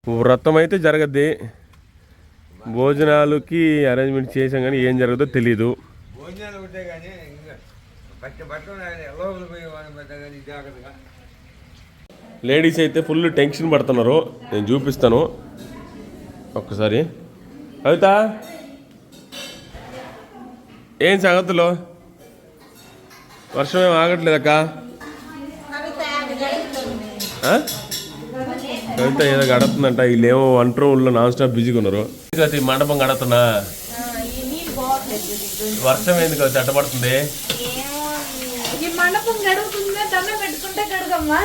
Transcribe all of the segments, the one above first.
వ్రతం అయితే జరగద్ది. భోజనాలకి అరేంజ్మెంట్ చేసాం కానీ ఏం జరగదో తెలీదు. లేడీస్ అయితే ఫుల్ టెన్షన్ పడుతున్నారు. నేను చూపిస్తాను ఒక్కసారి. కవిత, ఏం సంగతులు? వర్షం ఏం ఆగట్లేదక్క? కవిత ఏదో గడుతుందంట. వీళ్ళేమో వంట రూమ్లో నాన్ స్టాప్ బిజీగా ఉన్నారు. మండపం గడుతున్నా వర్షం ఎందుకు చట్టపడుతుంది? మండపం గడుపుతుందా? దండం పెట్టుకుంటే గడుగమ్మా.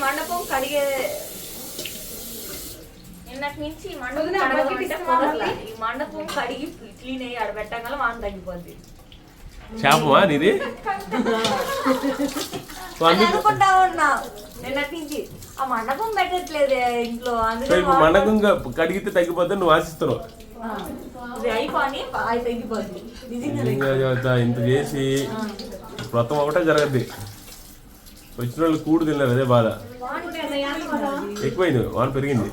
మండపం కడిగే నిన్నటి నుంచి మండపం కడిగి క్లీన్ అయ్యి ఆడబెట్టగల వాన తగ్గిపోద్ది. శాపమా నీది? అనుకుంటా ఉన్నా నిన్నటి నుంచి. ఆ మండపం పెట్టట్లేదు ఇంట్లో. మండపం కడిగితే తగ్గిపోద్ది నువ్వు ఆశిస్తున్నావు. ఇంత చేసి వ్రతం ఒకటే జరగద్ది. వచ్చిన వాళ్ళు కూడు తినలేదు, అదే బాధ. ఎక్కువైంది, వాన పెరిగింది.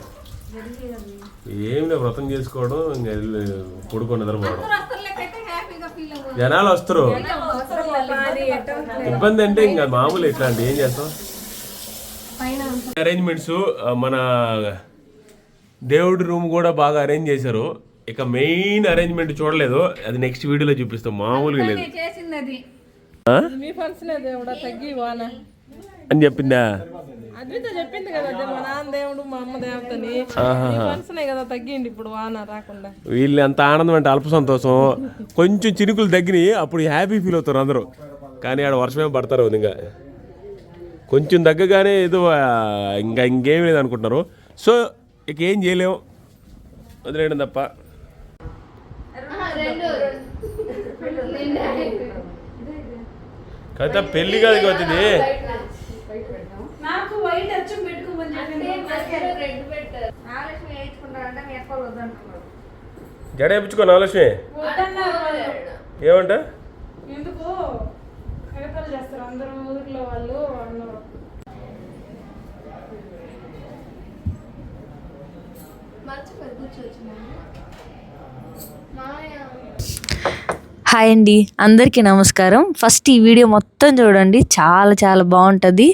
ఏమి లేదు, వ్రతం చేసుకోవడం, ఇంకా పడుకొని నిద్రపోవడం. జనాలు వస్తారు. ఇబ్బంది అంటే ఇంకా మామూలు. ఇట్లాంటి ఏం చేస్తాం. అరేంజ్మెంట్స్ మన దేవుడి రూమ్ కూడా బాగా అరేంజ్ చేశారు. ఇక మెయిన్ అరేంజ్మెంట్ చూడలేదు, అది నెక్స్ట్ వీడియోలో చూపిస్తాం. మామూలుగా లేదు అని చెప్పిందా? చెప్పింది కదా మా నాన్న దేవుడు మా అమ్మ దేవతని కదా తగ్గింది ఇప్పుడు వాన రాకుండా. వీళ్ళు ఎంత ఆనందం అంటే అల్ప సంతోషం. కొంచెం చినుకులు తగ్గినాయి, అప్పుడు హ్యాపీ ఫీల్ అవుతారు అందరూ. కానీ ఆడ వర్షమే పడతారు. ఇంకా కొంచెం తగ్గగానే ఏదో ఇంకేం లేదు అనుకుంటున్నారు. సో ఇక ఏం చేయలేము, వదిలేయడం తప్ప. కవిత పెళ్లి కాదు వచ్చింది. జడ వేయించుకో నాలక్ష్మి. ఏమంట? ఎందుకు చేస్తారు అందరూ ఊరిలో వాళ్ళు అన్నారు. హాయ్ అండి, అందరికీ నమస్కారం. ఫస్ట్ ఈ వీడియో మొత్తం చూడండి, చాలా చాలా బాగుంటుంది.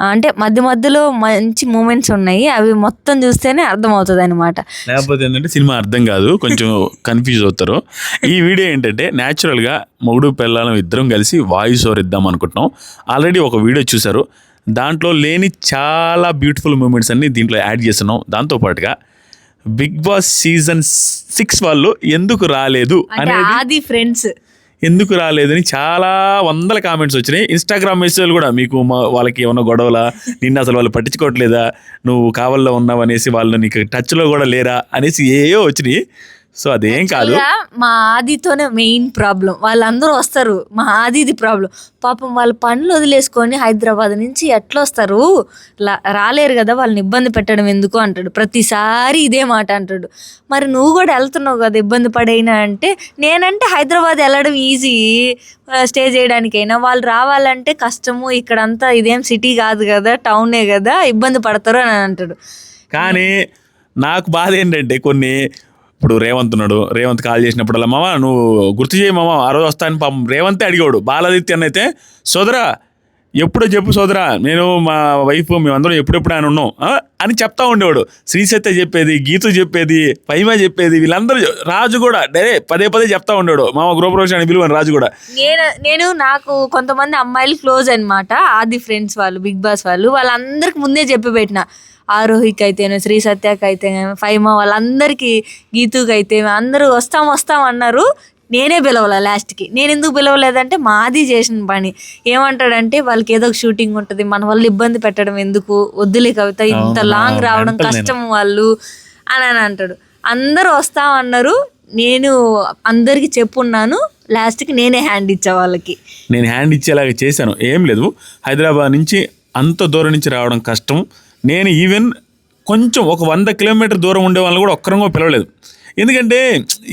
అంటే మధ్య మధ్యలో మంచి మూమెంట్స్ ఉన్నాయి, అవి మొత్తం చూస్తేనే అర్థమవుతుంది అనమాట. లేకపోతే ఏంటంటే సినిమా అర్థం కాదు, కొంచెం కన్ఫ్యూజ్ అవుతారు. ఈ వీడియో ఏంటంటే న్యాచురల్గా మొగుడు పిల్లలం ఇద్దరం కలిసి వాయిస్ ఓవర్ ఇద్దాం అనుకుంటున్నాం. ఆల్రెడీ ఒక వీడియో చూసారు, దాంట్లో లేని చాలా బ్యూటిఫుల్ మూమెంట్స్ అన్ని దీంట్లో యాడ్ చేస్తున్నాం. దాంతోపాటుగా బిగ్ బాస్ సీజన్ 6 వాళ్ళు ఎందుకు రాలేదు అనేది ఫ్రెండ్స్ ఎందుకు రాలేదని చాలా వందల కామెంట్స్ వచ్చినాయి. ఇన్స్టాగ్రామ్ మెసేజ్లు కూడా, మీకు వాళ్ళకి ఏమన్నా గొడవలా, నిన్ను అసలు వాళ్ళు పట్టించుకోవట్లేదా, నువ్వు కావాల్లో ఉన్నావు అనేసి, వాళ్ళు నీకు టచ్లో కూడా లేరా అనేసి ఏయో వచ్చినాయి. సో అదేం కాదు, మా ఆదితోనే మెయిన్ ప్రాబ్లం. వాళ్ళందరూ వస్తారు, మా ఆదిది ప్రాబ్లం. పాపం వాళ్ళ పనులు వదిలేసుకొని హైదరాబాద్ నుంచి ఎట్లా వస్తారు, రాలేరు కదా, వాళ్ళని ఇబ్బంది పెట్టడం ఎందుకు అంటాడు. ప్రతిసారి ఇదే మాట అంటాడు. మరి నువ్వు కూడా వెళ్తున్నావు కదా ఇబ్బంది పడైనా అంటే, నేనంటే హైదరాబాద్ వెళ్ళడం ఈజీ, స్టే చేయడానికైనా. వాళ్ళు రావాలంటే కష్టము, ఇక్కడంతా ఇదేం సిటీ కాదు కదా, టౌనే కదా, ఇబ్బంది పడతారు అని అంటాడు. కానీ నాకు బాధ ఏంటంటే, కొన్ని ఇప్పుడు రేవంత్ ఉన్నాడు, రేవంత్ కాల్ చేసినప్పుడల్లా మామ నువ్వు గుర్తు చేయి మామ, ఆ రోజు వస్తాను. పాపం రేవంతే అడిగాడు. బాలాదిత్య అయితే సోదరా ఎప్పుడో చెప్పు సోదరా, నేను మా వైఫ్ మేమందరం ఎప్పుడెప్పుడు ఆయన ఉన్నాం అని చెప్తా ఉండేవాడు. శ్రీసత్య చెప్పేది, గీతు చెప్పేది, పైమ చెప్పేది, వీళ్ళందరూ, రాజు కూడా పదే పదే చెప్తా ఉండేవాడు. మామ గృహప్రవేశం అని పిలువని రాజు కూడా. నేను నాకు కొంతమంది అమ్మాయిలు క్లోజ్ అనమాట, ఆది ఫ్రెండ్స్ వాళ్ళు, బిగ్ బాస్ వాళ్ళు, వాళ్ళందరికి ముందే చెప్పి పెట్టిన. ఆరోహికి అయితేనే, శ్రీ సత్యకి అయితే, ఫైమా వాళ్ళందరికీ, గీతుకి అయితే అందరూ వస్తాం అన్నారు. నేనే పిలవలే లాస్ట్కి. నేను ఎందుకు పిలవలేదంటే మాది చేసిన పని. ఏమంటాడంటే వాళ్ళకి ఏదో ఒక షూటింగ్ ఉంటుంది, మన వాళ్ళు ఇబ్బంది పెట్టడం ఎందుకు, వద్దులే కవిత, ఇంత లాంగ్ రావడం కష్టం వాళ్ళు అని అంటాడు. అందరూ వస్తామన్నారు, నేను అందరికి చెప్పున్నాను. లాస్ట్కి నేనే హ్యాండ్ ఇచ్చా వాళ్ళకి. నేను హ్యాండ్ ఇచ్చేలాగా చేశాను. ఏం లేదు, హైదరాబాద్ నుంచి అంత దూరం నుంచి రావడం కష్టం. నేను ఈవెన్ కొంచెం ఒక 100 కిలోమీటర్ దూరం ఉండే వాళ్ళని కూడా ఒక్కరంగా పిలవలేదు. ఎందుకంటే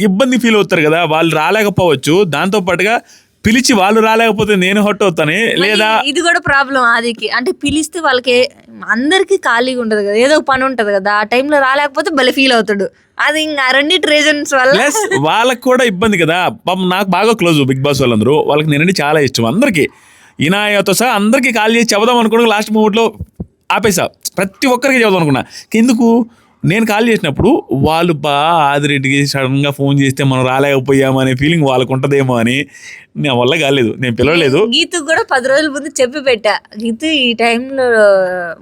ఇబ్బంది ఫీల్ అవుతారు కదా, వాళ్ళు రాలేకపోవచ్చు. దాంతోపాటుగా పిలిచి వాళ్ళు రాలేకపోతే నేను హట్ అవుతాను, లేదా ఇది కూడా ప్రాబ్లం ఆదికి. అంటే పిలిస్తే వాళ్ళకి అందరికి ఖాళీగా ఉండదు కదా, ఏదో పని ఉంటది కదా, ఆ టైంలో రాలేకపోతే భలే ఫీల్ అవుతాడు. అది ఇంకా రెండిటి రీజన్స్ వల్ల ప్లస్ వాళ్ళకి కూడా ఇబ్బంది కదా. పాపం నాకు బాగా క్లోజ్ బిగ్ బాస్ వాళ్ళందరూ, వాళ్ళకి నేనంటే చాలా ఇష్టం అందరికీ, ఇనాయతో సహా అందరికీ కాల్ చేసి చెబుదాం అనుకున్నా, లాస్ట్ మూమెంట్లో ఆపేసా. ప్రతి ఒక్కరికి చెబుదాం అనుకున్నా, ఎందుకు నేను కాల్ చేసినప్పుడు వాళ్ళు ఆదిరెడ్డికి సడన్గా ఫోన్ చేస్తే మనం రాలేకపోయామనే ఫీలింగ్ వాళ్ళకు ఉంటుందేమో అని నా వల్ల కాలేదు, నేను పిలవలేదు. గీతకు కూడా 10 రోజుల ముందు చెప్పి పెట్టా, గీతు ఈ టైంలో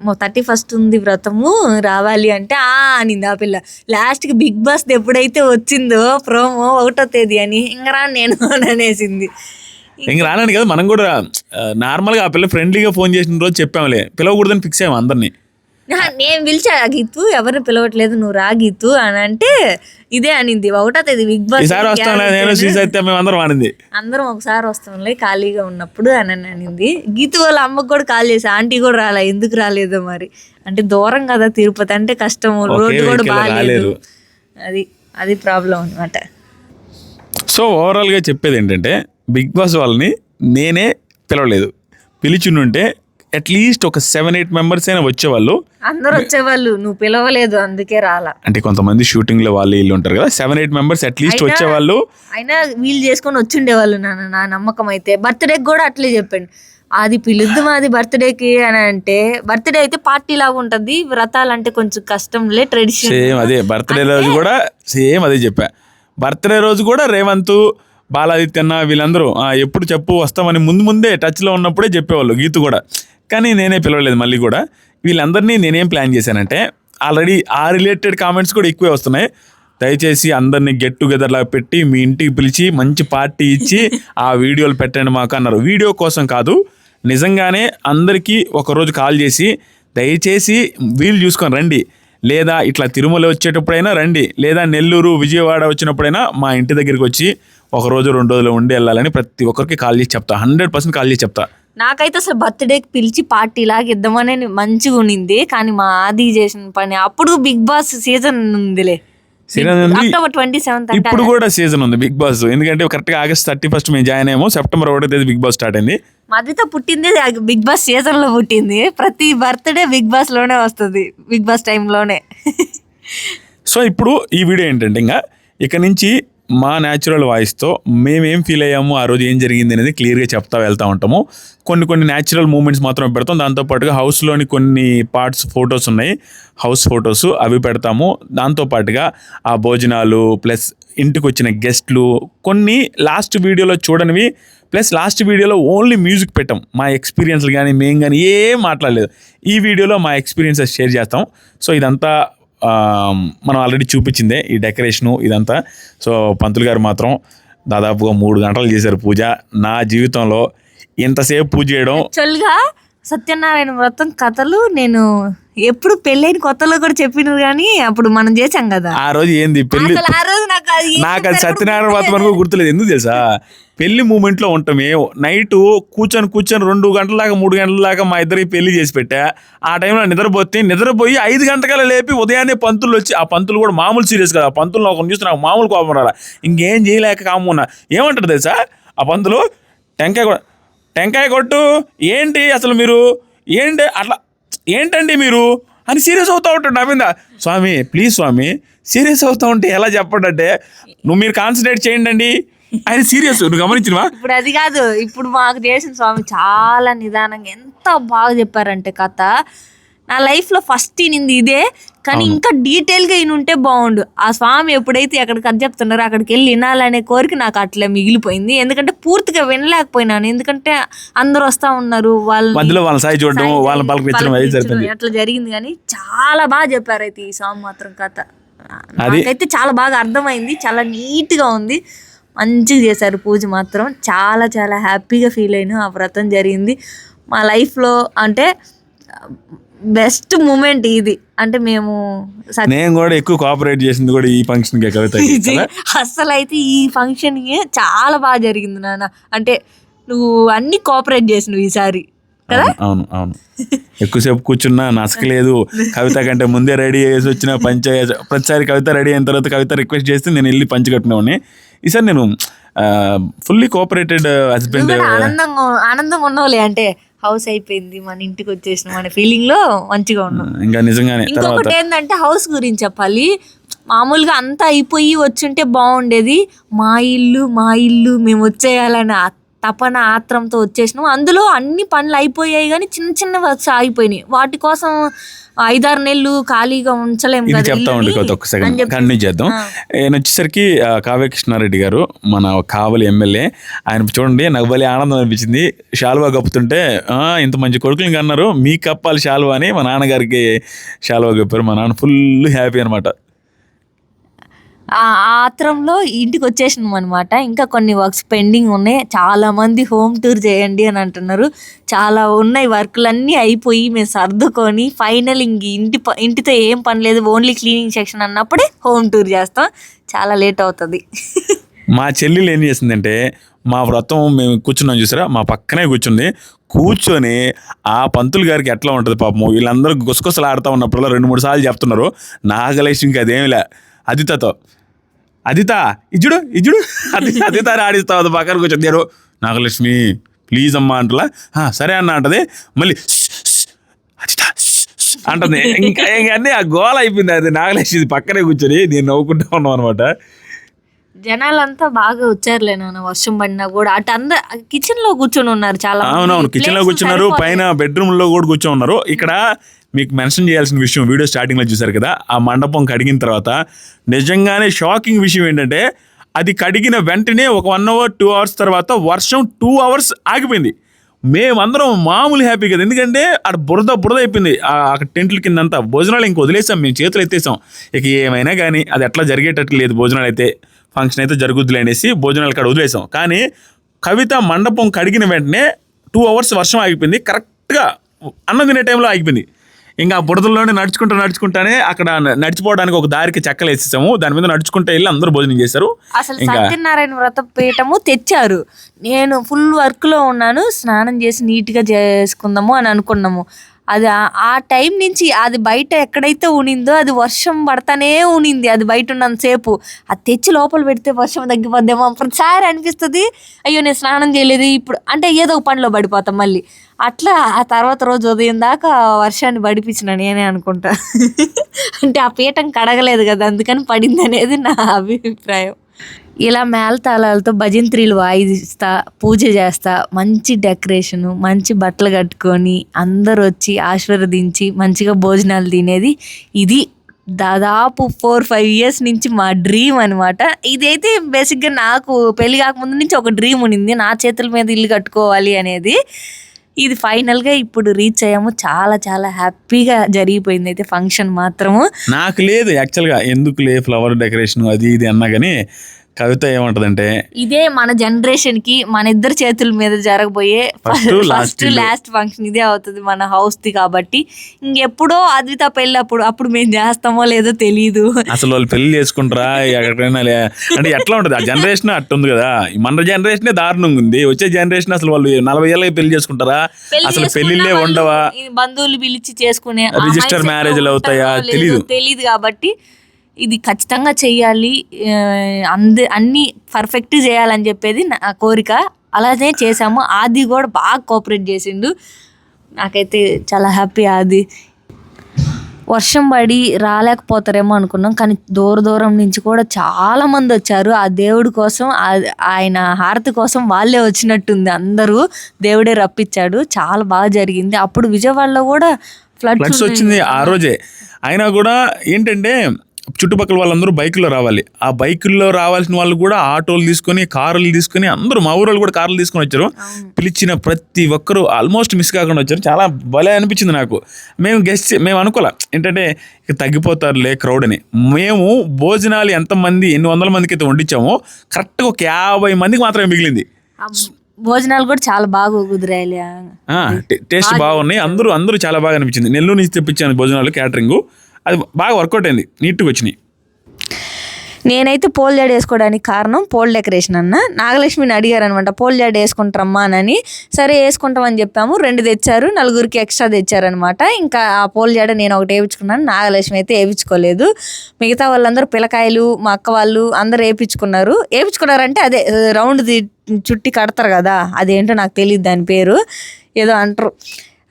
31st ఉంది వ్రతము రావాలి అంటే అనింది ఆ పిల్ల. లాస్ట్కి బిగ్ బాస్ ఎప్పుడైతే వచ్చిందో ప్రోమో 1వ తేదీ అని ఇంకా రా నేను అనేసింది. ఇంక రానండి కదా, మనం కూడా నార్మల్గా ఆ పిల్ల ఫ్రెండ్లీగా ఫోన్ చేసిన రోజు చెప్పాములే, పిలవకూడదని ఫిక్స్ అయ్యాము అందరినీ. నేను పిలిచా గీతు, ఎవరిని పిలవట్లేదు నువ్వు రా గీతు అని అంటే ఇదే అనింది 1వ తేదీ బిగ్ బాస్ ఈసారి వస్తాంలే నేను శ్రీసత్య మేము అందరం అనింది. అందరం ఒకసారి వస్తాంలే ఖాళీగా ఉన్నప్పుడు అని అనింది. గీతు వాళ్ళ అమ్మకు కూడా కాల్ చేసి ఆంటీ కూడా రాలే, ఎందుకు రాలేదో మరి అంటే దూరం కదా తిరుపతి అంటే కష్టము, రోడ్డు కూడా బాగాలేదు, అది ప్రాబ్లం అనమాట. సో ఓవరాల్గా చెప్పేది ఏంటంటే బిగ్ బాస్ వాళ్ళని నేనే పిలవలేదు, పిలిచినుంటే అట్లీస్ట్ ఒక 7-8 మెంబర్స్ అయినా వచ్చేవాళ్ళు. అందరు వచ్చేవాళ్ళు, నువ్వు పిలవలేదు అందుకే రాలా. అంటే కొంతమంది షూటింగ్ లో వాళ్ళు వీళ్ళు ఉంటారు కదా, 7-8 మెంబర్స్ అట్లీస్ట్ వచ్చేవాళ్ళు. అయినా వీళ్ళు చేసుకొని వచ్చిండేవాళ్ళు నా నమ్మకం అయితే. బర్త్డేకి కూడా అట్లే చెప్పండి, అది పిలుద్దాం అది బర్త్డేకి అని అంటే, బర్త్డే అయితే పార్టీ లాగా ఉంటది, వ్రతాలు అంటే కొంచెం కష్టంలే ట్రెడిషన్. సేమ్ అదే బర్త్డే రోజు కూడా సేమ్ అదే చెప్పా. బర్త్డే రోజు కూడా రేవంత్, బాలాదిత్యన్న వీళ్ళందరూ ఎప్పుడు చెప్పు వస్తామని ముందే టచ్లో ఉన్నప్పుడే చెప్పేవాళ్ళు, గీతు కూడా. కానీ నేనే పిలవలేదు. మళ్ళీ కూడా వీళ్ళందరినీ నేనేం ప్లాన్ చేశానంటే, ఆల్రెడీ ఆ రిలేటెడ్ కామెంట్స్ కూడా ఎక్కువే వస్తున్నాయి, దయచేసి అందరినీ గెట్ టుగెదర్ లాగా పెట్టి మీ ఇంటికి పిలిచి మంచి పార్టీ ఇచ్చి ఆ వీడియోలు పెట్టండి మాకు అన్నారు. వీడియో కోసం కాదు, నిజంగానే అందరికీ ఒకరోజు కాల్ చేసి దయచేసి వీలు చూసుకొని రండి, లేదా ఇట్లా తిరుమల వచ్చేటప్పుడైనా రండి, లేదా నెల్లూరు విజయవాడ వచ్చినప్పుడైనా మా ఇంటి దగ్గరికి వచ్చి 1 రోజు 2 రోజులు ఉండి వెళ్ళాలని ప్రతి ఒక్కరికి కాల్ చేసి చెప్తా, 100% కాల్ చేసి చెప్తా. నాకైతే అసలు బర్త్డేకి పిలిచి పార్టీ లాగా ఇద్దామని మంచిగా ఉండింది, కానీ మా ఆది చేసిన పని. అప్పుడు బిగ్ బాస్ సీజన్ ఉందిలే, అక్టోబర్ 27th ఇప్పుడు కూడా సీజన్ ఉంది బిగ్ బాస్, ఎందుకంటే కరెక్ట్గా ఆగస్ట్ 31st మేము జాయిన్ అయ్యాము, సెప్టెంబర్ 1వ తేదీ బిగ్ బాస్ స్టార్ట్ అయింది. మధ్యతో పుట్టింది బిగ్ బాస్ సీజన్ లో పుట్టింది, ప్రతి బర్త్డే బిగ్ బాస్ లోనే వస్తుంది, బిగ్ బాస్ టైంలోనే. సో ఇప్పుడు ఈ వీడియో ఏంటంటే ఇంకా ఇక నుంచి మా న్యాచురల్ వాయిస్తో మేమేం ఫీల్ అయ్యాము, ఆ రోజు ఏం జరిగింది అనేది క్లియర్గా చెప్తా వెళ్తూ ఉంటాము. కొన్ని న్యాచురల్ మూమెంట్స్ మాత్రం పెడతాం, దాంతోపాటుగా హౌస్లోని కొన్ని పార్ట్స్ ఫొటోస్ ఉన్నాయి, హౌస్ ఫొటోస్ అవి పెడతాము. దాంతోపాటుగా ఆ భోజనాలు ప్లస్ ఇంటికి వచ్చిన గెస్ట్లు కొన్ని లాస్ట్ వీడియోలో చూడనివి, ప్లస్ లాస్ట్ వీడియోలో ఓన్లీ మ్యూజిక్ పెట్టాం. మా ఎక్స్పీరియన్స్లు కానీ మేము కానీ ఏం మాట్లాడలేదు, ఈ వీడియోలో మా ఎక్స్పీరియన్సెస్ షేర్ చేస్తాం. సో ఇదంతా మనం ఆల్రెడీ చూపించిందే ఈ డెకరేషను ఇదంతా. సో పంతులు గారు మాత్రం దాదాపుగా 3 గంటలు చేశారు పూజ. నా జీవితంలో ఇంతసేపు పూజ చేయడం. యాక్చువల్గా సత్యనారాయణ వ్రతం కథలు నేను ఎప్పుడు పెళ్ళైన కొత్తలో కూడా చెప్పినారు, కానీ అప్పుడు మనం చేసాం కదా ఆ రోజు ఏంది పెళ్లి, అసలు ఆ రోజు నాకు అది సత్యనారాయణ వ్రతం వరకు గుర్తులేదు. ఎందుకు తెలుసా, పెళ్లి మూమెంట్లో ఉంటామే, నైట్ కూర్చొని 2 గంటల దాకా 3 గంటల దాకా మా ఇద్దరికి పెళ్లి చేసి పెట్టా. ఆ టైంలో నిద్రపోయి 5 గంటకల్లా లేపి ఉదయాన్నే పంతులు వచ్చి, ఆ పంతులు కూడా మామూలు సీరియస్ కదా, ఆ పంతులు ఒక చూస్తే నాకు మామూలు కోపం రాలా, ఇంకేం చేయలేక కామున్నా. ఏమంటారు తెలుసా ఆ పంతులు, టెంకాయ కొట్టు, ఏంటి అసలు మీరు ఏంటి అట్లా ఏంటండి మీరు అని సీరియస్ అవుతూ ఉంటాడు నా మీద. స్వామి ప్లీజ్ స్వామి, సీరియస్ అవుతూ ఉంటే ఎలా చెప్పండి అంటే, మీరు కాన్సన్ట్రేట్ చేయండి ఆయన సీరియస్. నువ్వు గమనించినవా? ఇప్పుడు అది కాదు, ఇప్పుడు మాకు చేసిన స్వామి చాలా నిదానంగా ఎంత బాగా చెప్పారంటే కథ. నా లైఫ్లో ఫస్ట్ ఈనింది ఇదే, కానీ ఇంకా డీటెయిల్గా ఈయనుంటే బాగుండు. ఆ స్వామి ఎప్పుడైతే ఎక్కడికి అది చెప్తున్నారో అక్కడికి వెళ్ళి వినాలనే కోరిక నాకు అట్లా మిగిలిపోయింది. ఎందుకంటే పూర్తిగా వినలేకపోయినాను, ఎందుకంటే అందరూ వస్తూ ఉన్నారు, వాళ్ళ సాయి చూడడం, వాళ్ళ పలకరించడం అట్లా జరిగింది. కానీ చాలా బాగా చెప్పారు అయితే ఈ స్వామి మాత్రం కథ. నాకైతే చాలా బాగా అర్థమైంది, చాలా నీట్గా ఉంది, మంచిగా చేశారు పూజ మాత్రం. చాలా చాలా హ్యాపీగా ఫీల్ అయినా ఆ వ్రతం జరిగింది మా లైఫ్లో. అంటే బెస్ట్ మూమెంట్ ఇది. అంటే నేను కూడా ఎక్కువ కోఆపరేట్ చేసింది కూడా ఈ ఫంక్షన్ కి కవిత. అసలు అయితే ఈ ఫంక్షన్ కి చాలా బాగా జరిగింది నాన్న. అంటే నువ్వు అన్ని కోఆపరేట్ చేసినవు ఈసారి కదా. అవును ఎక్కువసేపు కూర్చున్నా నసకలేదు. కవిత కంటే ముందే రెడీ చేసి వచ్చిన ప్రతిసారి కవిత రెడీ అయిన తర్వాత కవిత రిక్వెస్ట్ చేస్తే నేను వెళ్ళి పంచి కట్టినవాడిని. ఈసారి నేను ఫుల్లీ కోఆపరేటెడ్ హస్బెండ్. ఆనందంగా ఉన్నావులే, అంటే హౌస్ అయిపోయింది మన ఇంటికి వచ్చేసిన మన ఫీలింగ్ లో మంచిగా ఉన్నాం. ఇంకా నిజంగానే. ఇంకొకటి ఏంటంటే హౌస్ గురించి చెప్పాలి. మామూలుగా అంతా అయిపోయి వచ్చుంటే బాగుండేది. మా ఇల్లు మేము వచ్చేయాలని తపన ఆత్రంతో వచ్చేసినాం. అందులో అన్ని పనులు అయిపోయాయి కానీ చిన్న వర్క్స్ ఆగిపోయినాయి. వాటి కోసం 5-6 నెలలు ఖాళీగా ఉంచలేము ఇది కదా. చెప్తా ఉండే ఒక సెకండ్ కంటిన్యూ చేద్దాం. ఆయన వచ్చేసరికి కావ్య కృష్ణారెడ్డి గారు, మన కావలి ఎమ్మెల్యే, ఆయన చూడండి నాకు భలే ఆనందం అనిపించింది. శాలువా కప్పుతుంటే ఇంత మంచి కొడుకులు అన్నారు, మీ కప్పాలి శాలువా అని మా నాన్నగారికి శాలువా కప్పారు. మా నాన్న ఫుల్ హ్యాపీ అనమాట. ఆ ఆత్రంలో ఇంటికి వచ్చేసినాం అనమాట. ఇంకా కొన్ని వర్క్స్ పెండింగ్ ఉన్నాయి. చాలా మంది హోమ్ టూర్ చేయండి అని అంటున్నారు. చాలా ఉన్నాయి, వర్క్లన్నీ అయిపోయి మేము సర్దుకొని ఫైనల్ ఇంటితో ఏం పని లేదు, ఓన్లీ క్లీనింగ్ సెక్షన్ అన్నప్పుడే హోమ్ టూర్ చేస్తాం. చాలా లేట్ అవుతుంది. మా చెల్లెలు ఏం చేసిందంటే, మా వ్రతం మేము కూర్చున్నాం చూసారా, మా పక్కనే కూర్చొని ఆ పంతులు గారికి ఎట్లా ఉంటుంది పాపం, వీళ్ళందరూ గుసగుసలు ఆడుతూ ఉన్నప్పుడు 2-3 సార్లు చెప్తున్నారు. నాగలక్ష్మికి అదేమిలే, అదిత ఇజ్జుడు అదిత ఆడిస్తావు పక్కన కూర్చొని, నేను నాగలక్ష్మి ప్లీజ్ అమ్మా అంటలా, సరే అన్న అంటది. మళ్ళీ అదిత అంటుంది. ఇంకా అన్నీ ఆ గోల అయిపోయింది. అది నాగలక్ష్మి పక్కనే కూర్చొని నేను నవ్వుకుంటా ఉన్నాం అనమాట. జనాలంతా బాగా వచ్చారులే నాన్న, వర్షం పడినా కూడా. అటు అందరు కిచెన్ లో కూర్చొని ఉన్నారు చాలా. అవునవును, కిచెన్ లో కూర్చున్నారు, పైన బెడ్రూమ్ లో కూడా కూర్చొని ఉన్నారు. ఇక్కడ మీకు మెన్షన్ చేయాల్సిన విషయం, వీడియో స్టార్టింగ్లో చూసారు కదా, ఆ మండపం కడిగిన తర్వాత నిజంగానే షాకింగ్ విషయం ఏంటంటే, అది కడిగిన వెంటనే ఒక 1 hour 2 hours తర్వాత వర్షం 2 hours ఆగిపోయింది. మేమందరం మామూలు హ్యాపీ కదా, ఎందుకంటే అక్కడ బురద అయిపోయింది. అక్కడ టెంట్ల కిందంతా భోజనాలు ఇంక వదిలేసాం, మేము చేతులు ఎత్తేసాం. ఇక ఏమైనా కానీ అది ఎట్లా జరిగేటట్టు లేదు, భోజనాలు అయితే ఫంక్షన్ అయితే జరుగుద్దులే అనేసి భోజనాలు అక్కడ వదిలేసాం. కానీ కవిత మండపం కడిగిన వెంటనే 2 hours వర్షం ఆగిపోయింది. కరెక్ట్గా అన్నం తినే టైంలో ఆగిపోయింది. ఇంకా బురదల్లోనే నడుచుకుంటానే అక్కడ నడిచిపోవడానికి ఒక దారికి చెక్కలు వేసేసాము. దాని మీద నడుచుకుంటే వెళ్ళి అందరూ భోజనం చేశారు. అసలు సత్యనారాయణ వ్రత పీఠము తెచ్చారు. నేను ఫుల్ వర్క్ లో ఉన్నాను, స్నానం చేసి నీట్ గా చేసుకుందాము అని అనుకున్నాము. అది ఆ టైం నుంచి అది బయట ఎక్కడైతే ఉనిందో అది వర్షం పడతానే ఉనింది. అది బయట ఉన్నంతసేపు అది తెచ్చి లోపల పెడితే వర్షం తగ్గిపోద్దేమో ప్రతిసారి అనిపిస్తుంది. అయ్యో నేను స్నానం చేయలేదు ఇప్పుడు అంటే ఏదో ఒక పనిలో పడిపోతాం మళ్ళీ. అట్లా ఆ తర్వాత రోజు ఉదయం దాకా వర్షాన్ని పడిపించిన నేనే అనుకుంటా. అంటే ఆ పీఠం కడగలేదు కదా, అందుకని పడింది అనేది నా అభిప్రాయం. ఇలా మేళతాళాలతో భజంత్రీలు వాయిస్తా పూజ చేస్తా, మంచి డెకరేషను, మంచి బట్టలు కట్టుకొని అందరూ వచ్చి ఆశీర్వదించి మంచిగా భోజనాలు తినేది ఇది దాదాపు 4-5 years నుంచి మా డ్రీమ్ అనమాట. ఇదైతే బేసిక్గా నాకు పెళ్లి కాకముందు నుంచి ఒక డ్రీమ్ ఉన్నింది, నా చేతుల మీద ఇల్లు కట్టుకోవాలి అనేది. ఇది ఫైనల్గా ఇప్పుడు రీచ్ అయ్యాము. చాలా చాలా హ్యాపీగా జరిగిపోయింది అయితే ఫంక్షన్ మాత్రము. నాకు లేదు యాక్చువల్గా, ఎందుకులే ఫ్లవర్ డెకరేషన్ అది ఇది అన్నా కానీ, కవిత ఏమంటదంటే ఇదే మన జనరేషన్ కి మన ఇద్దరు చేతుల మీద జరగబోయే ఫస్ట్ లాస్ట్ ఫంక్షన్ ఇదే అవుతుంది మన హౌస్ ది. కాబట్టి ఇంకెప్పుడో అద్విత పెళ్ళి అప్పుడు మేము చేస్తామో లేదో తెలియదు. అసలు వాళ్ళు పెళ్లి చేసుకుంటారా ఎక్కడైనా అంటే ఎట్లా ఉంటుంది ఆ జనరేషన్, అట్టుంది కదా. మన జనరేషనే దారుణంగా ఉంది. వచ్చే జనరేషన్ అసలు వాళ్ళు 40 ఏళ్ళకి పెళ్లి చేసుకుంటారా, అసలు పెళ్లిళ్ళే ఉండవా, బంధువులు పిలిచి చేసుకునే రిజిస్టర్ మ్యారేజ్లు అవుతాయా తెలియదు. కాబట్టి ఇది ఖచ్చితంగా చెయ్యాలి, అన్ని పర్ఫెక్ట్ చేయాలని చెప్పేది నా కోరిక. అలానే చేసాము. ఆది కూడా బాగా కోఆపరేట్ చేసిండు. నాకైతే చాలా హ్యాపీ. ఆది వర్షం పడి రాలేకపోతారేమో అనుకున్నాం, కానీ దూరం నుంచి కూడా చాలా మంది వచ్చారు. ఆ దేవుడి కోసం, ఆయన హారతి కోసం వాళ్ళే వచ్చినట్టుంది. అందరూ దేవుడే రప్పించాడు. చాలా బాగా జరిగింది. అప్పుడు విజయవాడలో కూడా ఫ్లడ్స్ వచ్చింది ఆ రోజే. అయినా కూడా ఏంటంటే చుట్టుపక్కల వాళ్ళందరూ బైకుల్లో రావాలి. ఆ బైకుల్లో రావాల్సిన వాళ్ళు కూడా ఆటోలు తీసుకొని, కారులు తీసుకొని, అందరూ మా ఊరు కూడా కార్లు తీసుకొని వచ్చారు. పిలిచిన ప్రతి ఒక్కరూ ఆల్మోస్ట్ మిస్ కాకుండా వచ్చారు. చాలా భలే అనిపించింది నాకు. మేము అనుకోలే ఏంటంటే ఇక తగ్గిపోతారులే క్రౌడ్ అని. మేము భోజనాలు ఎన్ని వందల మందికి అయితే వండించామో కరెక్ట్గా ఒక 50 మందికి మాత్రమే మిగిలింది. భోజనాలు కూడా చాలా బాగా కుదిరాయి, టేస్ట్ బాగున్నాయి. అందరూ చాలా బాగా అనిపించింది. నెల్లూరు నుంచి తెప్పించాను భోజనాలు, క్యాటరింగ్. అది బాగా వర్కౌట్ అయింది, నీట్గా వచ్చినాయి. నేనైతే పోల్ జాడ వేసుకోవడానికి కారణం పోల్ డెకరేషన్ అన్న. నాగలక్ష్మిని అడిగారు అనమాట, పోల్ జాడ వేసుకుంటారమ్మా అని. సరే వేసుకుంటామని చెప్పాము. 2 తెచ్చారు, 4 ఎక్స్ట్రా తెచ్చారనమాట. ఇంకా ఆ పోల్ జాడ నేను ఒకటి వేయించుకున్నాను, నాగలక్ష్మి అయితే వేయించుకోలేదు. మిగతా వాళ్ళందరూ పిల్లకాయలు, మా అక్క వాళ్ళు అందరూ వేయించుకున్నారంటే అదే రౌండ్ది చుట్టి కడతారు కదా, అదేంటో నాకు తెలియదు దాని పేరు, ఏదో అంటారు.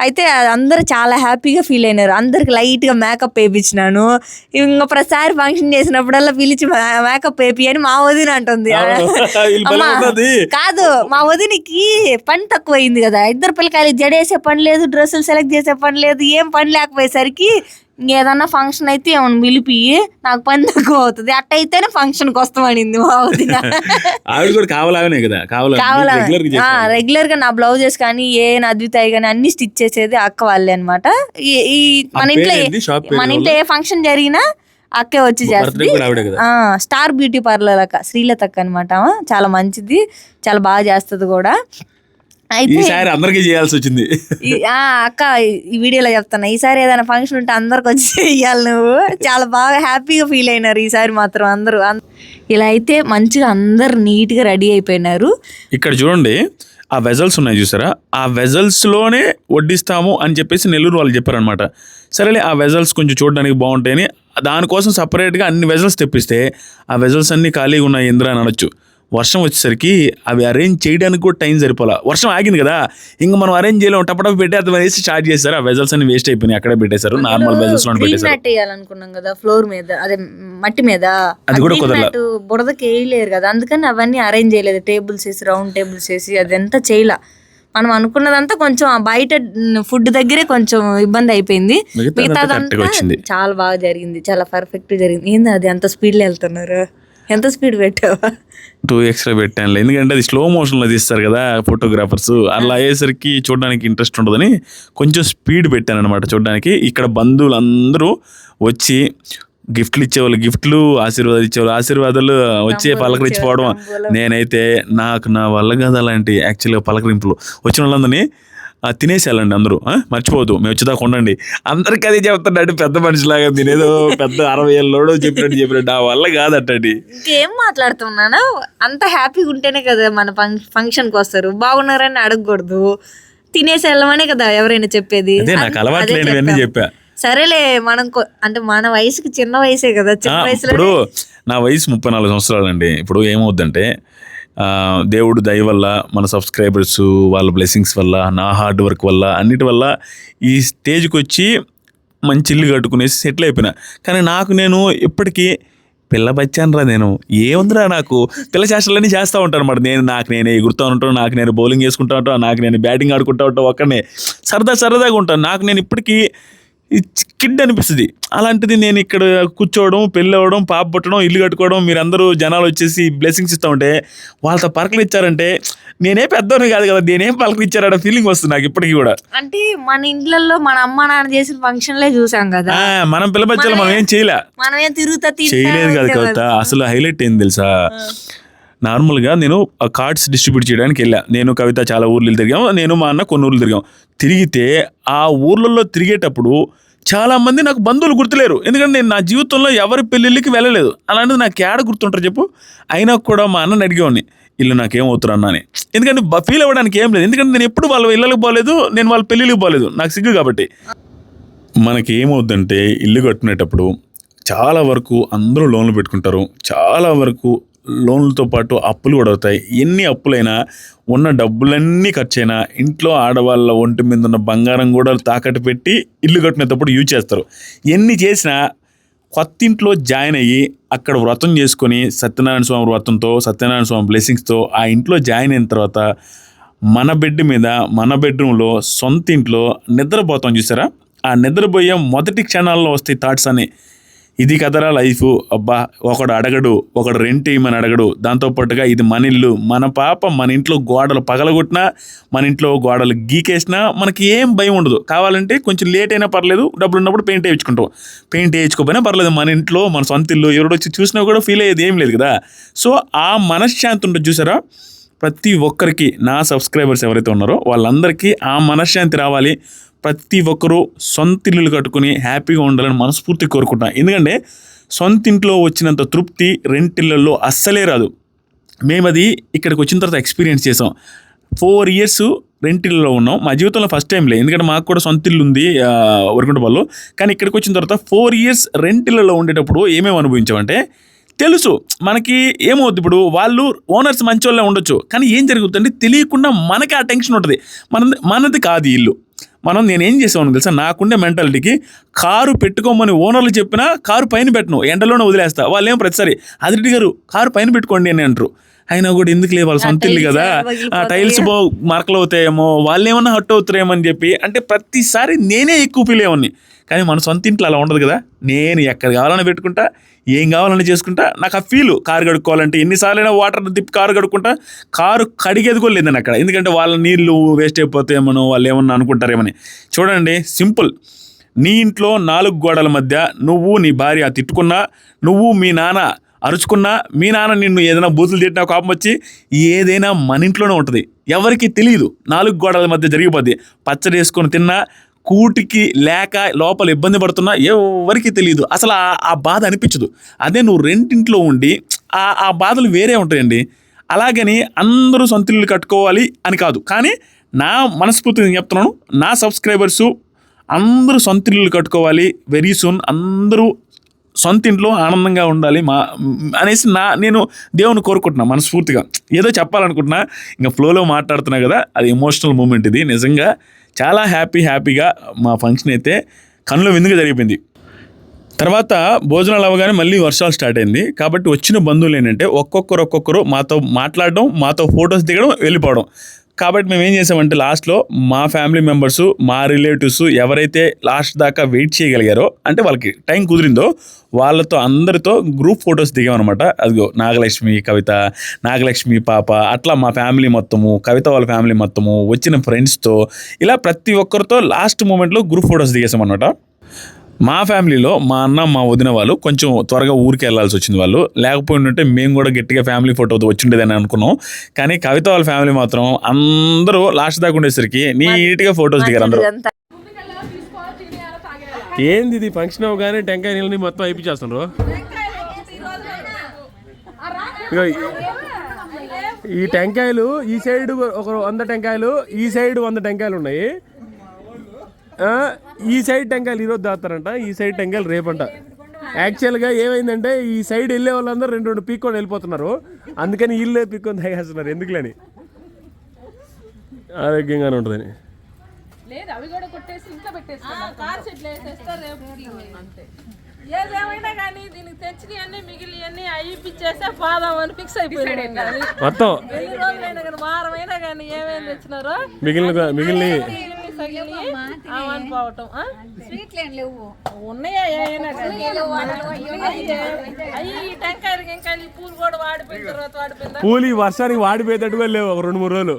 అయితే అందరూ చాలా హ్యాపీగా ఫీల్ అయినారు. అందరికి లైట్గా మేకప్ వేయించినాను. ఇంకా ప్రతిసారి ఫంక్షన్ చేసినప్పుడల్లా పిలిచి మేకప్ వేపి అని మా వదిన అంటుంది. అమ్మా కాదు, మా వదినికి పని తక్కువ అయింది కదా, 2 పిల్లకాయలు జడేసే పని లేదు, డ్రెస్సులు సెలెక్ట్ చేసే పని లేదు, ఏం పని లేకపోయేసరికి ఏదన్నా ఫంక్షన్ అయితే ఏమన్నా పిలిపి నాకు పని తక్కువ అవుతుంది, అట్టయితేనే ఫంక్షన్కి వస్తామనింది మా వదిన. రెగ్యులర్ గా నా బ్లౌజెస్ కానీ అద్వితాయి కానీ అన్ని స్టిచ్ చేసేది అక్క వాళ్ళే అనమాట. ఈ మన ఇంట్లో ఏ ఫంక్షన్ జరిగినా అక్కే వచ్చి చేస్తుంది. స్టార్ బ్యూటీ పార్లర్ అక్క శ్రీలత అక్క అనమాట. చాలా మంచిది, చాలా బాగా చేస్తుంది కూడా. ఈసారి అందరికీ చేయాల్సి వచ్చింది. అక్క ఈ వీడియోలో చెప్తాను, ఈసారి ఏదైనా ఫంక్షన్ ఉంటే అందరికి వచ్చి చెయ్యాలి. నువ్వు చాలా బాగా హ్యాపీగా ఫీల్ అయినారు ఈసారి మాత్రం అందరూ. ఇలా అయితే మంచిగా అందరు నీట్గా రెడీ అయిపోయినారు. ఇక్కడ చూడండి, ఆ వెజల్స్ ఉన్నాయి చూసారా, ఆ వెజల్స్లోనే వడ్డిస్తాము అని చెప్పేసి నెల్లూరు వాళ్ళు చెప్పారనమాట. సరేలే, ఆ వెజల్స్ కొంచెం చూడడానికి బాగుంటాయని దానికోసం సపరేట్గా అన్ని వెజల్స్ తెప్పిస్తే ఆ వెజల్స్ అన్నీ ఖాళీగా ఉన్నాయి ఇంద్ర అని అనొచ్చు. వర్షం వచ్చేసరికి అవి అరేంజ్ చేయడానికి కూడా టైం సరిపోలా. వర్షం ఆగింది కదా, ఇంకా మనం అరేంజ్ చేయలేము, టపటప్ పెట్టి అది వేసి స్టార్ట్ చేశారు. ఆ వెజల్స్ అన్ని వేస్ట్ అయిపోయినాయి, అక్కడే పెట్టేశారు, నార్మల్ వెజల్స్ లో పెట్టేశారు. అనుకున్నాం కదా ఫ్లోర్ మీద, అదే మట్టి మీద, అది కూడా కుదరలేదు, బురదకి వేయలేరు కదా, అందుకని అవన్నీ అరేంజ్ చేయలేదు. టేబుల్స్ వేసి, రౌండ్ టేబుల్స్ వేసి అదంతా చేయలా. మనం అనుకున్నదంతా కొంచెం బయట ఫుడ్ దగ్గరే కొంచెం ఇబ్బంది అయిపోయింది. మిగతాదంతా చాలా బాగా జరిగింది, చాలా పర్ఫెక్ట్ జరిగింది. ఏంది అది అంత స్పీడ్ లో వెళ్తున్నారు, ఎంత స్పీడ్ పెట్టావా? 2 ఎక్స్ట్రా పెట్టాను, ఎందుకంటే అది స్లో మోషన్లో తీస్తారు కదా ఫోటోగ్రాఫర్స్, అలా అయ్యేసరికి చూడడానికి ఇంట్రెస్ట్ ఉండదని కొంచెం స్పీడ్ పెట్టాను అనమాట చూడడానికి. ఇక్కడ బంధువులందరూ వచ్చి గిఫ్ట్లు ఇచ్చేవాళ్ళు గిఫ్ట్లు, ఆశీర్వాదాలు ఇచ్చేవాళ్ళు ఆశీర్వాదాలు, వచ్చే పలకరించిపోవడం. నేనైతే నా వల్ల కదా అలాంటి యాక్చువల్గా పలకరింపులు. వచ్చిన వాళ్ళందరినీ తినేసేయాలండి అందరూ, మర్చిపోవద్దు, మేము వచ్చేదాకా ఉండండి. అందరికి అది చెప్తాడు పెద్ద మనిషిలాగా, నేనేదో పెద్ద 60 ఏళ్ళోడో చెప్పినట్టు, ఆ వల్ల కాదట్టండి. ఇంకేం మాట్లాడుతున్నాను, అంత హ్యాపీగా ఉంటేనే కదా మన ఫంక్షన్కి వస్తారు. బాగున్నారని అడగకూడదు, తినేసి వెళ్ళమనే కదా ఎవరైనా చెప్పేది. నాకు అలవాటు లేనివన్నీ చెప్పా. సరేలే, మనం అంటే మన వయసుకి చిన్న వయసే కదా, చిన్న వయసులో. ఇప్పుడు నా వయసు 34 సంవత్సరాలండి. ఇప్పుడు ఏమవుద్దంటే దేవుడు దయ వల్ల, మన సబ్స్క్రైబర్స్ వాళ్ళ బ్లెస్సింగ్స్ వల్ల, నా హార్డ్ వర్క్ వల్ల, అన్నిటి వల్ల ఈ స్టేజ్కి వచ్చి మంచి ఇల్లు కట్టుకునేసి సెటిల్ అయిపోయినా. కానీ నేను ఇప్పటికీ పిల్ల బచ్చానరా, నేను ఏముందిరా, నాకు పిల్ల చేష్టలన్నీ చేస్తూ ఉంటాను అనమాట. నాకు నేనే ఎగురుతూ ఉంటాను, నాకు నేను బౌలింగ్ చేసుకుంటూ ఉంటాను, నాకు నేను బ్యాటింగ్ ఆడుకుంటూ ఉంటాను, ఒక్కనే సరదాగా ఉంటాను. నాకు నేను ఇప్పటికీ కిడ్ అనిపిస్తుంది. అలాంటిది నేను ఇక్కడ కూర్చోవడం, పెళ్ళి అవ్వడం, పాప పుట్టడం, ఇల్లు కట్టుకోవడం, మీరందరూ జనాలు వచ్చేసి బ్లెస్సింగ్స్ ఇస్తూ ఉంటే, వాళ్ళతో పలకలు ఇచ్చారంటే నేనే పెద్దోని కాదు కదా, నేనేం పలకలు ఇచ్చారన్న ఫీలింగ్ వస్తుంది నాకు ఇప్పటికీ కూడా. అంటే మన ఇంట్లో మన అమ్మ నాన్న చేసిన ఫంక్షన్లే చూసాం కదా, మనం పిల్ల బచ్చాలు మనం ఏం చేయలేదు కదా కవిత. అసలు హైలైట్ ఏంది తెలుసా, నార్మల్గా నేను కార్డ్స్ డిస్ట్రిబ్యూట్ చేయడానికి వెళ్ళా. నేను కవిత చాలా ఊర్లు తిరిగాం, నేను మా అన్న కొన్ని ఊర్లు తిరిగాం. తిరిగితే ఆ ఊర్లలో తిరిగేటప్పుడు చాలామంది నాకు బంధువులు గుర్తులేరు, ఎందుకంటే నేను నా జీవితంలో ఎవరి పెళ్ళిళ్ళకి వెళ్ళలేదు. అలాంటిది నాకు ఏడ గుర్తుంటారు చెప్పు. అయినా కూడా మా అన్నని అడిగేవాడిని, ఇల్లు నాకేమవుతారు అన్న అని. ఎందుకంటే ఫీల్ అవ్వడానికి ఏం లేదు, ఎందుకంటే నేను ఎప్పుడు వాళ్ళ ఇళ్ళకి పోలేదు, నేను వాళ్ళ పెళ్ళిళ్ళకి పోలేదు, నాకు సిగ్గు కాబట్టి. మనకి ఏమవుద్దంటే ఇల్లు కట్టుకునేటప్పుడు చాలా వరకు అందరూ లోన్లు పెట్టుకుంటారు, చాలా వరకు లోన్లతో పాటు అప్పులు కూడా అవుతాయి. ఎన్ని అప్పులైనా, ఉన్న డబ్బులన్నీ ఖర్చైనా, ఇంట్లో ఆడవాళ్ళ ఒంటి మీద ఉన్న బంగారం కూడా తాకట్టు పెట్టి ఇల్లు కట్టుకునేటప్పుడు యూజ్ చేస్తారు. ఎన్ని చేసినా కొత్త ఇంట్లో జాయిన్ అయ్యి అక్కడ వ్రతం చేసుకొని, సత్యనారాయణ స్వామి వ్రతంతో, సత్యనారాయణ స్వామి బ్లెస్సింగ్స్తో ఆ ఇంట్లో జాయిన్ అయిన తర్వాత మన బెడ్ మీద, మన బెడ్రూమ్లో, సొంత ఇంట్లో నిద్రపోతాం చూసారా, ఆ నిద్రపోయే మొదటి క్షణాల్లో వస్తాయి థాట్స్ అని, ఇది కదరా లైఫ్, అబ్బా ఒకడు అడగడు, ఒకడు రెంట్ ఇవ్వమని అడగడు, దాంతోపాటుగా ఇది మన ఇల్లు, మన పాప, మన ఇంట్లో గోడలు పగలగొట్టినా, మన ఇంట్లో గోడలు గీకేసినా మనకి ఏం భయం ఉండదు. కావాలంటే కొంచెం లేట్ అయినా పర్లేదు, డబ్బులు ఉన్నప్పుడు పెయింట్ వేయించుకుంటాం, పెయింట్ వేయించుకోపోయినా పర్లేదు, మన ఇంట్లో మన సొంత ఇల్లు, ఎవరు వచ్చి చూసినా కూడా ఫీల్ అయ్యేది ఏం లేదు కదా. సో ఆ మనశ్శాంతి ఉంటుంది చూసారా, ప్రతి ఒక్కరికి, నా సబ్స్క్రైబర్స్ ఎవరైతే ఉన్నారో వాళ్ళందరికీ ఆ మనశ్శాంతి రావాలి. ప్రతి ఒక్కరూ సొంత ఇల్లులు కట్టుకుని హ్యాపీగా ఉండాలని మనస్ఫూర్తి కోరుకుంటున్నాను. ఎందుకంటే సొంత ఇంట్లో వచ్చినంత తృప్తి రెంటిళ్ళల్లో అస్సలే రాదు. మేము అది ఇక్కడికి వచ్చిన తర్వాత ఎక్స్పీరియన్స్ చేసాం. 4 years రెంటిల్లో ఉన్నాం. మా జీవితంలో ఫస్ట్ టైం లేదు, ఎందుకంటే మాకు కూడా సొంత ఇల్లు ఉంది వరకుంటపల్లిలో. కానీ ఇక్కడికి వచ్చిన తర్వాత 4 years రెంటిళ్ళలో ఉండేటప్పుడు ఏమేమి అనుభవించామంటే తెలుసు మనకి ఏమవుద్ది. ఇప్పుడు వాళ్ళు ఓనర్స్ మంచి వాళ్ళే ఉండొచ్చు, కానీ ఏం జరుగుతుందంటే తెలియకుండా మనకి ఆ టెన్షన్ ఉంటుంది. మనది కాదు ఇల్లు. నేనేం చేసామని తెలుసా, నాకుండే మెంటాలిటీకి కారు పెట్టుకోమని ఓనర్లు చెప్పినా కారు పైన పెట్టను, ఎండలోనే వదిలేస్తా. వాళ్ళు ఏమో ప్రతిసారి అదిరెడ్డి గారు కారు పైన పెట్టుకోండి అని అంటారు. అయినా కూడా ఎందుకు లేదు, వాళ్ళ సొంత ఇల్లు కదా, ఆ టైల్స్ మార్కలు అవుతాయేమో, వాళ్ళు ఏమన్నా హట్ అవుతారేమో అని చెప్పి అంటే ప్రతిసారి నేనే ఎక్కువ ఫీల్ అయ్యేవాడిని. కానీ మన సొంత ఇంట్లో అలా ఉండదు కదా. నేను ఎక్కడ కావాలని పెట్టుకుంటా, ఏం కావాలని చేసుకుంటా. నాకు ఆ ఫీలు కారు కడుక్కోవాలంటే ఎన్నిసార్లైనా వాటర్ తిప్పి కారు కడుక్కుంటా. కారు కడిగేది కూడా లేదని అక్కడ, ఎందుకంటే వాళ్ళ నీళ్ళు వేస్ట్ అయిపోతాయేమో, వాళ్ళు ఏమన్నా అనుకుంటారేమని. చూడండి, సింపుల్. నీ ఇంట్లో 4 గోడల మధ్య నువ్వు నీ భార్య తిట్టుకున్నా, నువ్వు మీ నాన్న అరుచుకున్నా, మీ నాన్న నిన్ను ఏదైనా బూతులు తిట్టినా కోపం వచ్చి, ఏదైనా మన ఇంట్లోనే ఉంటుంది. ఎవరికి తెలియదు, 4 గోడల మధ్య జరిగిపోద్ది. పచ్చడి వేసుకొని తిన్నా, కూటికి లేక లోపల ఇబ్బంది పడుతున్నా ఎవరికి తెలియదు. అసలు ఆ బాధ అనిపించదు. అదే నువ్వు రెంటింట్లో ఉండి ఆ బాధలు వేరే ఉంటాయండి. అలాగని అందరూ సొంత ఇల్లు కట్టుకోవాలి అని కాదు, కానీ నా మనస్ఫూర్తిగా చెప్తున్నాను, నా సబ్స్క్రైబర్సు అందరూ సొంత ఇల్లు కట్టుకోవాలి వెరీ సూన్. అందరూ సొంత ఇంట్లో ఆనందంగా ఉండాలి అనేసి నేను దేవుని కోరుకుంటున్నాను మనస్ఫూర్తిగా. ఏదో చెప్పాలనుకుంటున్నా, ఇంకా ఫ్లోలో మాట్లాడుతున్నా కదా, అది ఎమోషనల్ మూమెంట్. ఇది నిజంగా చాలా హ్యాపీగా మా ఫంక్షన్ అయితే కన్నుల విందుగా జరిగిపోయింది. తర్వాత భోజనాలు అవ్వగానే మళ్ళీ వర్షాలు స్టార్ట్ అయింది. కాబట్టి వచ్చిన బంధువులు ఏంటంటే ఒక్కొక్కరు మాతో మాట్లాడడం, మాతో ఫొటోస్ దిగడం, వెళ్ళిపోవడం. కాబట్టి మేము ఏం చేసామంటే లాస్ట్లో మా ఫ్యామిలీ మెంబర్సు, మా రిలేటివ్స్ ఎవరైతే లాస్ట్ దాకా వెయిట్ చేయగలిగారో, అంటే వాళ్ళకి టైం కుదిరిందో, వాళ్ళతో అందరితో గ్రూప్ ఫొటోస్ దిగామన్నమాట. అదిగో నాగలక్ష్మి, కవిత, నాగలక్ష్మి పాప, అట్లా మా ఫ్యామిలీ మొత్తము, కవిత వాళ్ళ ఫ్యామిలీ మొత్తము, వచ్చిన ఫ్రెండ్స్తో, ఇలా ప్రతి ఒక్కరితో లాస్ట్ మూమెంట్లో గ్రూప్ ఫొటోస్ దిగేసామన్నమాట. మా ఫ్యామిలీలో మా అన్న, మా వదిన వాళ్ళు కొంచెం త్వరగా ఊరికి వెళ్ళాల్సి వచ్చింది. వాళ్ళు లేకపోయింటే మేము కూడా గట్టిగా ఫ్యామిలీ ఫోటో వచ్చిండేదని అనుకున్నాం. కానీ కవిత వాళ్ళ ఫ్యామిలీ మాత్రం అందరూ లాస్ట్ దాకా ఉండేసరికి నీట్గా ఫొటోస్ దిగారు అందరూ. ఏంది ఇది, ఫంక్షన్ అవగానే టెంకాయ నీళ్ళని మొత్తం అయిపించేస్తున్నారు. ఈ టెంకాయలు ఈ సైడ్ ఒక 100 టెంకాయలు, ఈ సైడ్ 100 టెంకాయలు ఉన్నాయి. ఈ సైడ్ టెంకాయలు ఈరోజు దాస్తారంట, ఈ సైడ్ టెంకాయలు రేపంట. యాక్చువల్గా ఏమైందంటే ఈ సైడ్ వెళ్ళే వాళ్ళందరూ 2 పీక్కొని వెళ్ళిపోతున్నారు. అందుకని వీళ్ళే పీక్కొని తాగేస్తున్నారు. ఎందుకులేని, ఆరోగ్యంగానే ఉంటుందని. ఏదేమైనా కానీ దీనికి తెచ్చిన అన్ని మిగిలి అన్ని అయిపించేస్తే పోదామని ఫిక్స్ అయిపోయాడు. మొత్తం ఎన్ని రోజులైనా కానీ, వారం అయినా కానీ ఏమేమి తెచ్చినారో మిగిలిన పోవటం. ఉన్నాయా ఏమైనా కానీ అయ్యి టెంకాయలు గింకాయలు పూలు కూడా వాడిపోయిన తర్వాత వాడిపోయిందా, పూలు ఈ వర్షానికి వాడిపోయేటట్టుగా లేవు. ఒక 2-3 రోజులు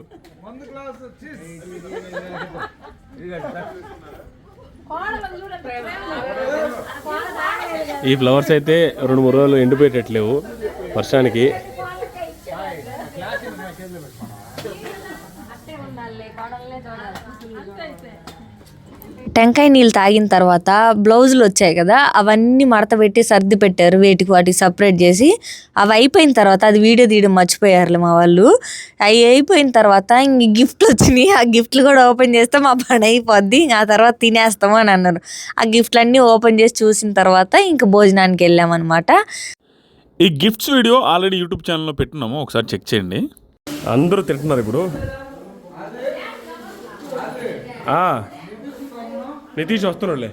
ఈ ఫ్లవర్స్ అయితే 2-3 రోజులు ఎండిపోయేటట్లేవు వర్షానికి. టెంకాయ నీళ్ళు తాగిన తర్వాత బ్లౌజులు వచ్చాయి కదా, అవన్నీ మడత పెట్టి సర్ది పెట్టారు, వాటికి సపరేట్ చేసి. అవి అయిపోయిన తర్వాత అది వీడియో తీయడం మర్చిపోయారులే మా వాళ్ళు. అవి అయిపోయిన తర్వాత ఇంక గిఫ్ట్లు వచ్చినాయి. ఆ గిఫ్ట్లు కూడా ఓపెన్ చేస్తే మా పని అయిపోద్ది, ఆ తర్వాత తినేస్తాము అని అన్నారు. ఆ గిఫ్ట్లన్నీ ఓపెన్ చేసి చూసిన తర్వాత ఇంక భోజనానికి వెళ్ళామన్నమాట. ఈ గిఫ్ట్స్ వీడియో ఆల్రెడీ యూట్యూబ్ ఛానల్లో పెట్టినాము, ఒకసారి చెక్ చేయండి. అందరూ తింటున్నారు ఇప్పుడు. నితీష్ వస్తున్నాడులే.